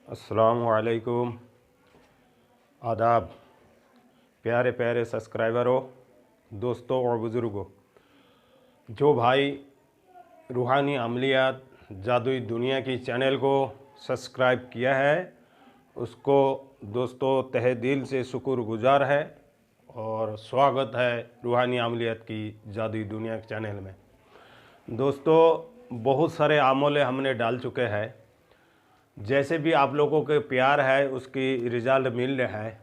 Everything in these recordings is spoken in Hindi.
अस्सलामु अलैकुम, आदाब, प्यारे प्यारे सब्सक्राइबरों, दोस्तों और बुज़ुर्गों। जो भाई रूहानी अमलियात जादुई दुनिया की चैनल को सब्सक्राइब किया है उसको दोस्तों तहे दिल से शुक्रगुजार है और स्वागत है रूहानी अमलियात की जादुई दुनिया के चैनल में। दोस्तों बहुत सारे आमोले हमने डाल चुके हैं, जैसे भी आप लोगों के प्यार है उसकी रिज़ल्ट मिल रहा है।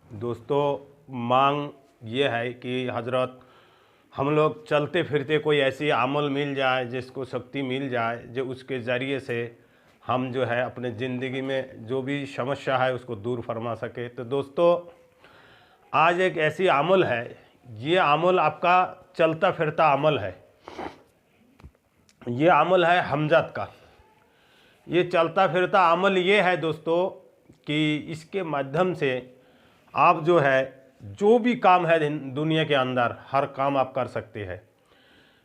दोस्तों मांग ये है कि हज़रत हम लोग चलते फिरते कोई ऐसी अमल मिल जाए जिसको शक्ति मिल जाए जो उसके ज़रिए से हम जो है अपने ज़िंदगी में जो भी समस्या है उसको दूर फरमा सके। तो दोस्तों आज एक ऐसी अमल है, ये अमल आपका चलता फिरता अमल है। ये अमल है हमज़द का। ये चलता फिरता अमल ये है दोस्तों कि इसके माध्यम से आप जो है जो भी काम है दुनिया के अंदर हर काम आप कर सकते हैं।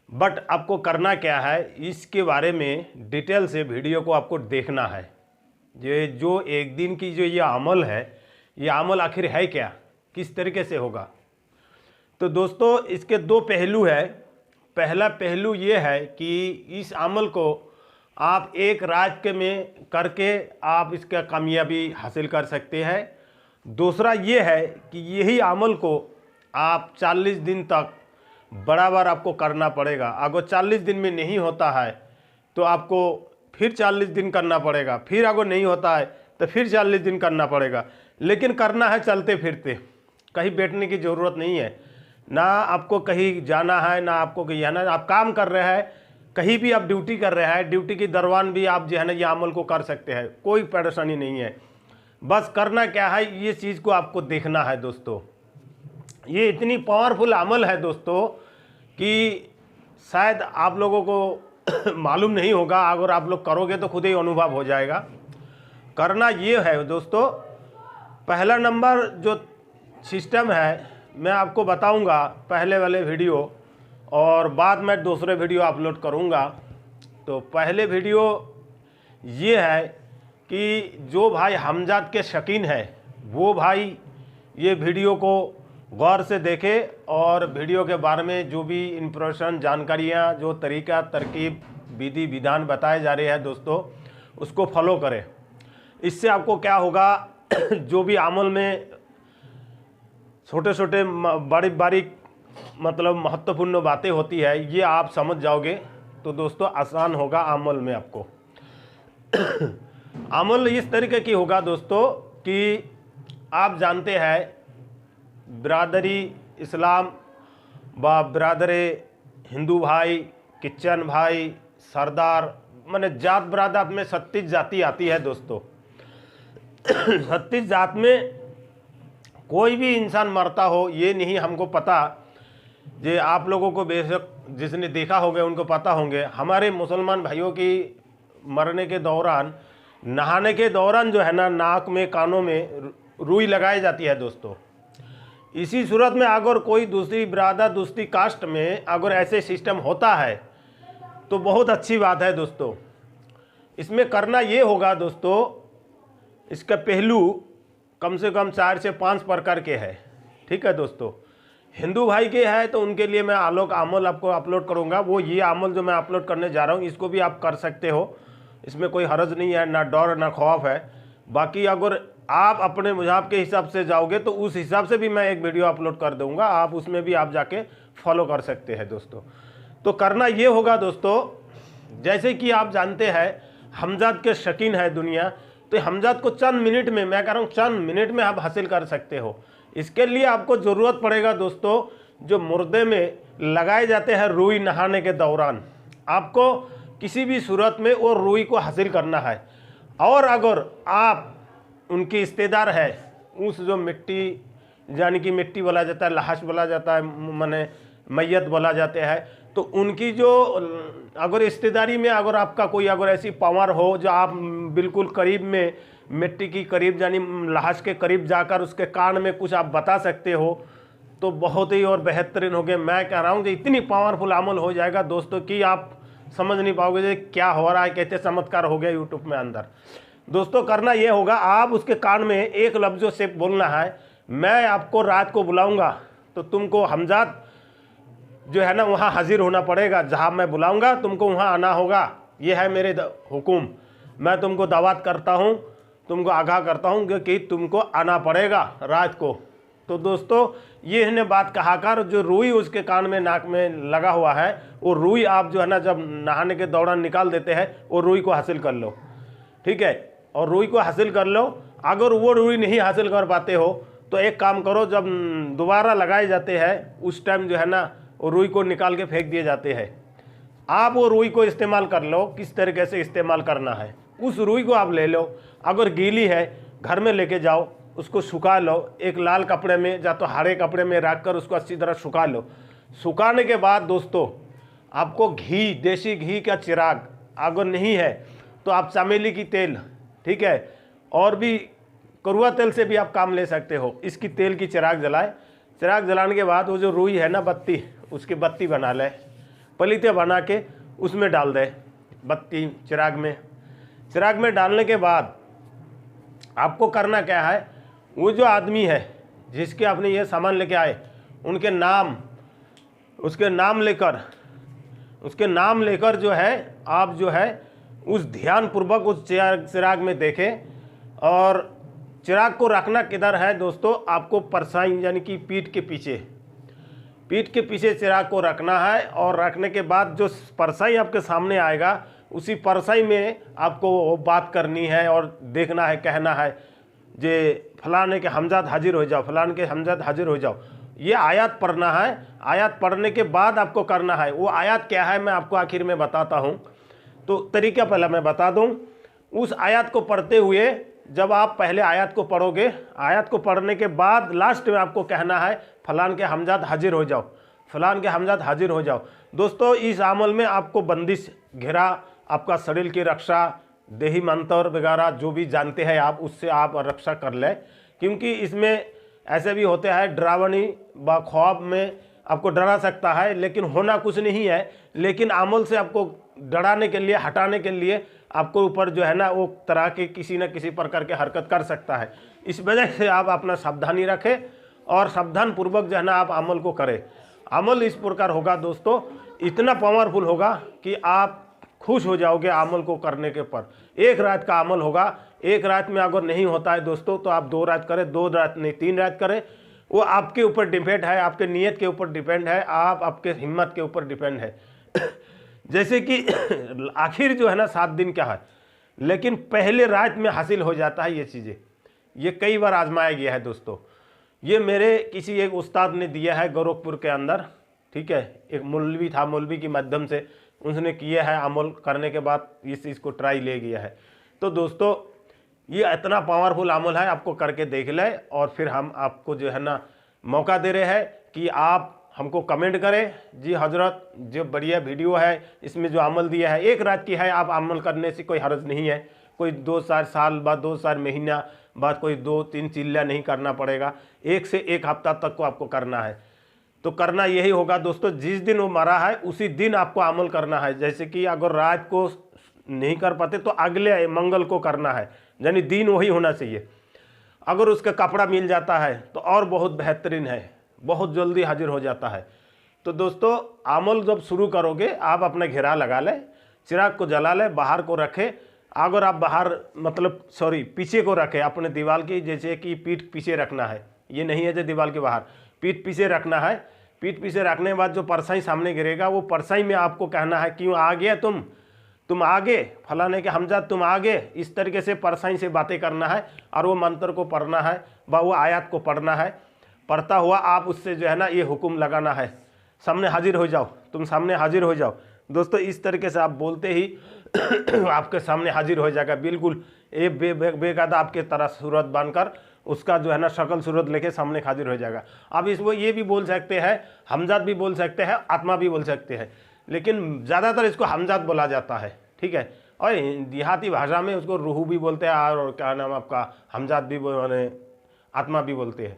बट आपको करना क्या है, इसके बारे में डिटेल से वीडियो को आपको देखना है। ये जो एक दिन की जो ये अमल है, ये अमल आखिर है क्या, किस तरीके से होगा। तो दोस्तों इसके दो पहलू है। पहला पहलू ये है कि इस अमल को आप एक रात के में करके आप इसका कामयाबी हासिल कर सकते हैं। दूसरा ये है कि यही अमल को आप 40 दिन तक बराबर आपको करना पड़ेगा। अगर 40 दिन में नहीं होता है तो आपको फिर 40 दिन करना पड़ेगा, फिर अगर नहीं होता है तो फिर 40 दिन करना पड़ेगा। लेकिन करना है चलते फिरते, कहीं बैठने की ज़रूरत नहीं है, ना आपको कहीं जाना है ना आपको कहीं आना है। आप काम कर रहे हैं, कहीं भी आप ड्यूटी कर रहे हैं, ड्यूटी के दौरान भी आप जो है ना ये अमल को कर सकते हैं, कोई परेशानी नहीं है। बस करना क्या है, ये चीज़ को आपको देखना है। दोस्तों ये इतनी पावरफुल अमल है दोस्तों कि शायद आप लोगों को मालूम नहीं होगा। अगर आप लोग करोगे तो खुद ही अनुभव हो जाएगा। करना ये है दोस्तों, पहला नंबर जो सिस्टम है मैं आपको बताऊंगा पहले वाले वीडियो, और बाद में दूसरे वीडियो अपलोड करूंगा। तो पहले वीडियो ये है कि जो भाई हमज़द के शौकीन है वो भाई ये वीडियो को गौर से देखे और वीडियो के बारे में जो भी इंफॉर्मेशन जानकारियाँ जो तरीका तरकीब विधि विधान बताए जा रहे हैं दोस्तों उसको फॉलो करें। इससे आपको क्या होगा, जो भी अमल में छोटे छोटे बारीक बारीक मतलब महत्वपूर्ण बातें होती है ये आप समझ जाओगे तो दोस्तों आसान होगा अमल में आपको। अमल इस तरीके की होगा दोस्तों कि आप जानते हैं बिरादरी इस्लाम व बिरादरे हिंदू भाई, किचन भाई, सरदार, माने जात बरादत में 36 जाति आती है दोस्तों। 36 जात में कोई भी इंसान मरता हो ये नहीं हमको पता। जे आप लोगों को बेशक जिसने देखा होगा उनको पता होंगे, हमारे मुसलमान भाइयों की मरने के दौरान नहाने के दौरान जो है ना नाक में कानों में रुई लगाई जाती है दोस्तों। इसी सूरत में अगर कोई दूसरी बिरादर दूसरी कास्ट में अगर ऐसे सिस्टम होता है तो बहुत अच्छी बात है दोस्तों। इसमें करना ये होगा दोस्तों, इसका पहलू कम से कम 4 से 5 प्रकार के हैं। ठीक है दोस्तों, हिंदू भाई के हैं तो उनके लिए मैं आलोक अमल आपको अपलोड करूंगा। वो ये अमल जो मैं अपलोड करने जा रहा हूँ इसको भी आप कर सकते हो, इसमें कोई हर्ज नहीं है, ना डर ना खौफ है। बाकी अगर आप अपने मज़हब के हिसाब से जाओगे तो उस हिसाब से भी मैं एक वीडियो अपलोड कर दूंगा, आप उसमें भी आप जाके फॉलो कर सकते हैं दोस्तों। तो करना ये होगा दोस्तों, जैसे कि आप जानते हैं हमज़द के शौकीन है दुनिया, तो हमज़द को चंद मिनट में, मैं कह रहा हूँ चंद मिनट में आप हासिल कर सकते हो। इसके लिए आपको ज़रूरत पड़ेगा दोस्तों, जो मुर्दे में लगाए जाते हैं रुई नहाने के दौरान, आपको किसी भी सूरत में वो रुई को हासिल करना है। और अगर आप उनकी रिश्तेदार है, उस जो मिट्टी यानी कि मिट्टी बोला जाता है, लाश बोला जाता है, माने मैयत बोला जाते हैं, तो उनकी जो अगर रिश्तेदारी में अगर आपका कोई अगर ऐसी पावर हो जो आप बिल्कुल करीब में मिट्टी की करीब यानी लाश के करीब जाकर उसके कान में कुछ आप बता सकते हो तो बहुत ही और बेहतरीन हो गए। मैं कह रहा हूँ कि इतनी पावरफुल अमल हो जाएगा दोस्तों कि आप समझ नहीं पाओगे क्या हो रहा है, कैसे चमत्कार हो गया यूट्यूब में अंदर। दोस्तों करना ये होगा, आप उसके कान में एक लफ्ज़ों से बोलना है, मैं आपको रात को बुलाऊंगा तो तुमको हमजाद जो है ना वहाँ हाजिर होना पड़ेगा, जहाँ मैं बुलाऊंगा तुमको वहाँ आना होगा। ये है मेरे हुक्म, मैं तुमको दावत करता हूँ, तुमको आगाह करता हूँ कि तुमको आना पड़ेगा रात को। तो दोस्तों ये इन्हें बात कहा कर, जो रुई उसके कान में नाक में लगा हुआ है, वो रुई आप जो है ना जब नहाने के दौरान निकाल देते हैं, वो रुई को हासिल कर लो, ठीक है। और रुई को हासिल कर लो। अगर वो रुई नहीं हासिल कर पाते हो तो एक काम करो, जब दोबारा लगाए जाते हैं उस टाइम जो है ना वो रुई को निकाल के फेंक दिए जाते हैं। आप वो रुई को इस्तेमाल कर लो, किस तरीके से इस्तेमाल करना है। उस रुई को आप ले लो, अगर गीली है घर में लेके जाओ, उसको सुखा लो, एक लाल कपड़े में या तो हरे कपड़े में रख कर उसको अच्छी तरह सुखा लो। सुखाने के बाद दोस्तों आपको घी, देसी घी का चिराग अगर नहीं है तो आप चमेली की तेल, ठीक है, और भी कड़वा तेल से भी आप काम ले सकते हो। इसकी तेल की चिराग जलाए, चिराग जलाने के बाद वो जो रुई है ना बत्ती, उसकी बत्ती बना ले, पलीते बना के उसमें डाल दे बत्ती चिराग में। चिराग में डालने के बाद आपको करना क्या है, वो जो आदमी है जिसके आपने ये सामान लेके आए उनके नाम, उसके नाम लेकर जो है आप जो है उस ध्यानपूर्वक उस चिराग में देखें। और चिराग को रखना किधर है दोस्तों, आपको परछाई यानी कि पीठ के पीछे चिराग को रखना है। और रखने के बाद जो परछाई आपके सामने आएगा उसी परछाई में आपको बात करनी है और देखना है, कहना है जे फलाने के हमजाद हाजिर हो जाओ, फलाने के हमजाद हाजिर हो जाओ। ये आयत पढ़ना है। आयत पढ़ने के बाद आपको करना है। वो आयत क्या है मैं आपको आखिर में बताता हूँ, तो तरीका पहले मैं बता दूँ। उस आयत को पढ़ते हुए जब आप पहले आयत को पढ़ोगे, आयत को पढ़ने के बाद लास्ट में आपको कहना है फलान के हमजाद हाजिर हो जाओ, फलान के हमजाद हाजिर हो जाओ। दोस्तों इस अमल में आपको बंदिश, घेरा, आपका शरीर की रक्षा, देही मंत्र वगैरह जो भी जानते हैं आप, उससे आप रक्षा कर लें। क्योंकि इसमें ऐसे भी होते हैं डरावनी व ख्वाब में आपको डरा सकता है, लेकिन होना कुछ नहीं है। लेकिन अमल से आपको डराने के लिए, हटाने के लिए आपको ऊपर जो है ना वो तरह के किसी न किसी प्रकार के हरकत कर सकता है। इस वजह से आप अपना सावधानी रखें और सावधान पूर्वक जो है ना आप अमल को करें। अमल इस प्रकार होगा दोस्तों, इतना पावरफुल होगा कि आप खुश हो जाओगे अमल को करने के पर। एक रात का अमल होगा। एक रात में अगर नहीं होता है दोस्तों तो आप 2 रात करें, 2 रात नहीं 3 रात करें। वो आपके ऊपर डिपेंड है, आपके नीयत के ऊपर डिपेंड है, आपके हिम्मत के ऊपर डिपेंड है। जैसे कि आखिर जो है ना 7 दिन क्या है, लेकिन पहले रात में हासिल हो जाता है ये चीज़ें। ये कई बार आजमाया गया है दोस्तों। ये मेरे किसी एक उस्ताद ने दिया है गोरखपुर के अंदर, ठीक है। एक मौलवी था, मौलवी के माध्यम से उसने किया है। अमल करने के बाद इस चीज़ को ट्राई ले गया है। तो दोस्तों ये इतना पावरफुल अमल है, आपको करके देख ले। और फिर हम आपको जो है ना मौका दे रहे हैं कि आप हमको कमेंट करें, जी हजरत जो बढ़िया वीडियो है इसमें जो अमल दिया है 1 रात की है, आप अमल करने से कोई हर्ज नहीं है। कोई 2-4 साल बाद, 2-4 महीना बाद, कोई 2-3 चिल्ला नहीं करना पड़ेगा। 1 से 1 हफ्ता तक को आपको करना है। तो करना यही होगा दोस्तों, जिस दिन वो मरा है उसी दिन आपको अमल करना है। जैसे कि अगर रात को नहीं कर पाते तो अगले मंगल को करना है, यानी दिन वही होना चाहिए। अगर उसका कपड़ा मिल जाता है तो और बहुत बेहतरीन है, बहुत जल्दी हाजिर हो जाता है। तो दोस्तों अमल जब शुरू करोगे आप अपना घेरा लगा लें, चिराग को जला लें, बाहर को रखें। अगर आप बाहर पीछे को रखें अपने दीवार की, जैसे कि पीठ पीछे रखना है, ये नहीं है जो दीवार के बाहर, पीठ पीछे रखना है। पीठ पीछे रखने के बाद जो परछाई सामने गिरेगा वो परछाई में आपको कहना है क्यों आ गया तुम आगे, फलाने के हमजाद तुम आगे। इस तरीके से परछाई से बातें करना है और वो मंत्र को पढ़ना है व वो आयत को पढ़ना है। पढ़ता हुआ आप उससे जो है ना ये हुक्म लगाना है, सामने हाजिर हो जाओ, तुम सामने हाजिर हो जाओ। दोस्तों इस तरीके से आप बोलते ही आपके सामने हाजिर हो जाएगा, बिल्कुल एक बेकायदा आपके तरह सूरत बांधकर उसका जो है ना शक्ल सूरत लेके सामने हाजिर हो जाएगा। अब इसको ये भी बोल सकते हैं, हमजाद भी बोल सकते हैं, आत्मा भी बोल सकते हैं, लेकिन ज़्यादातर इसको हमजाद बोला जाता है, ठीक है। और देहाती भाषा में उसको रूह भी बोलते हैं और क्या नाम आपका हमजाद भी माने आत्मा भी बोलते हैं।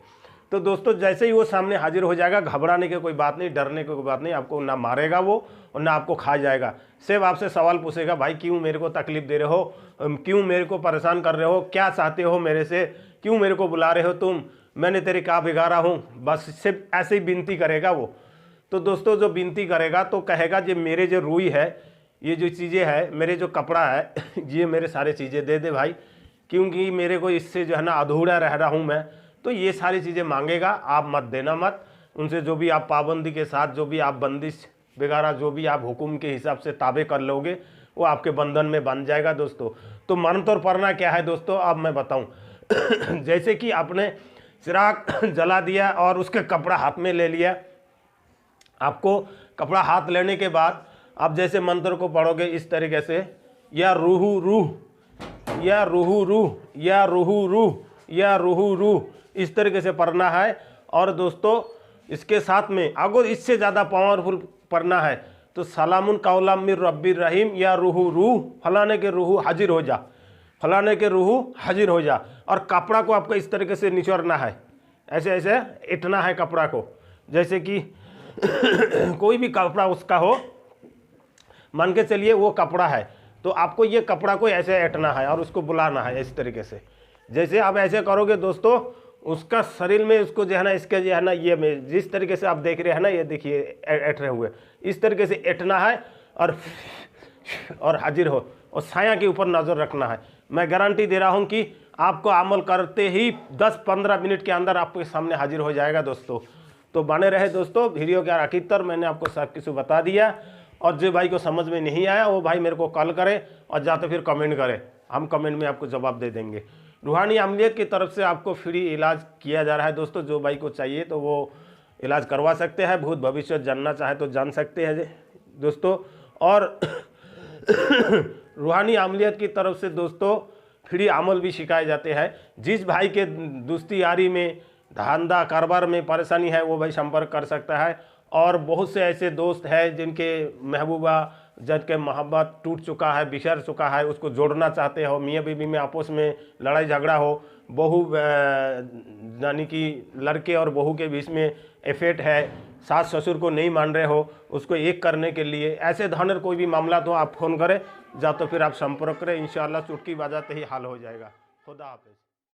तो दोस्तों जैसे ही वो सामने हाजिर हो जाएगा, घबराने की कोई बात नहीं, डरने की कोई बात नहीं, आपको ना मारेगा वो और ना आपको खा जाएगा। सिर्फ आपसे सवाल पूछेगा, भाई क्यों मेरे को तकलीफ दे रहे हो, क्यों मेरे को परेशान कर रहे हो, क्या चाहते हो मेरे से, क्यों मेरे को बुला रहे हो तुम, मैंने तेरे क्या बिगाड़ा हूँ, बस सिर्फ ऐसे ही विनती करेगा वो। तो दोस्तों जो विनती करेगा तो कहेगा जो मेरे जो रूई है, ये जो चीज़ें है, मेरे जो कपड़ा है ये मेरे सारे चीज़ें दे दे भाई, क्योंकि मेरे को इससे जो है ना अधूरा रह रहा हूँ मैं। तो ये सारी चीज़ें मांगेगा, आप मत देना मत उनसे। जो भी आप पाबंदी के साथ, जो भी आप बंदिश वगैरह, जो भी आप हुक्म के हिसाब से ताबे कर लोगे, वो आपके बंधन में बन जाएगा दोस्तों। तो मरण तो पड़ना क्या है दोस्तों, अब मैं बताऊं। जैसे कि आपने चिराग जला दिया और उसके कपड़ा हाथ में ले लिया, आपको कपड़ा हाथ लेने के बाद आप जैसे मंत्र को पढ़ोगे इस तरीके से, या रूहू रूह, या रूहू रूह, या रूहू रूह, या रूहू रूह, इस तरीके से पढ़ना है। और दोस्तों इसके साथ में अगर इससे ज़्यादा पावरफुल पढ़ना है तो सलामुन कौलम मिर रब्बिर रहीम, या रूहू रूह, फलाने के रूहू हाजिर हो जा, फलाने के रूहू हाजिर हो जा। और कपड़ा को आपको इस तरीके से निचोड़ना है, ऐसे ऐसे इतना है कपड़ा को, जैसे कि कोई भी कपड़ा उसका हो, मान के चलिए वो कपड़ा है, तो आपको ये कपड़ा को ऐसे ऐटना है और उसको बुलाना है इस तरीके से। जैसे आप ऐसे करोगे दोस्तों, उसका शरीर में उसको जो है ना, इसके जो है ना, ये में जिस तरीके से आप देख रहे हैं ना, ये देखिए ऐट रहे हुए, इस तरीके से ऐटना है और हाजिर हो, और छाया के ऊपर नज़र रखना है। मैं गारंटी दे रहा हूँ कि आपको अमल करते ही 10-15 मिनट के अंदर आपके सामने हाजिर हो जाएगा दोस्तों। तो बने रहे दोस्तों वीडियो के आखिर तक, मैंने आपको सब कुछ बता दिया। और जो भाई को समझ में नहीं आया वो भाई मेरे को कॉल करे और जाते फिर कमेंट करे, हम कमेंट में आपको जवाब दे देंगे। रूहानी अमलियत की तरफ से आपको फ्री इलाज किया जा रहा है दोस्तों। जो भाई को चाहिए तो वो इलाज करवा सकते हैं, भूत भविष्य जानना चाहे तो जान सकते हैं दोस्तों। और रूहानी अमलियत की तरफ से दोस्तों फ्री अमल भी सिखाए जाते हैं। जिस भाई के दोस्ती यारी में, धंधा कारोबार में परेशानी है, वो भाई संपर्क कर सकता है। और बहुत से ऐसे दोस्त हैं जिनके महबूबा, जिनके मोहब्बत टूट चुका है, बिछड़ चुका है, उसको जोड़ना चाहते हो, मियाँ बीवी में आपस में लड़ाई झगड़ा हो, बहू यानी कि लड़के और बहू के बीच में इफेक्ट है, सास ससुर को नहीं मान रहे हो, उसको एक करने के लिए, ऐसे धৰণৰ कोई भी मामला तो आप फ़ोन करें, या तो फिर आप संपर्क करें, इंशाअल्लाह चुटकी बजाते ही हल हो जाएगा। खुदा हाफिज़।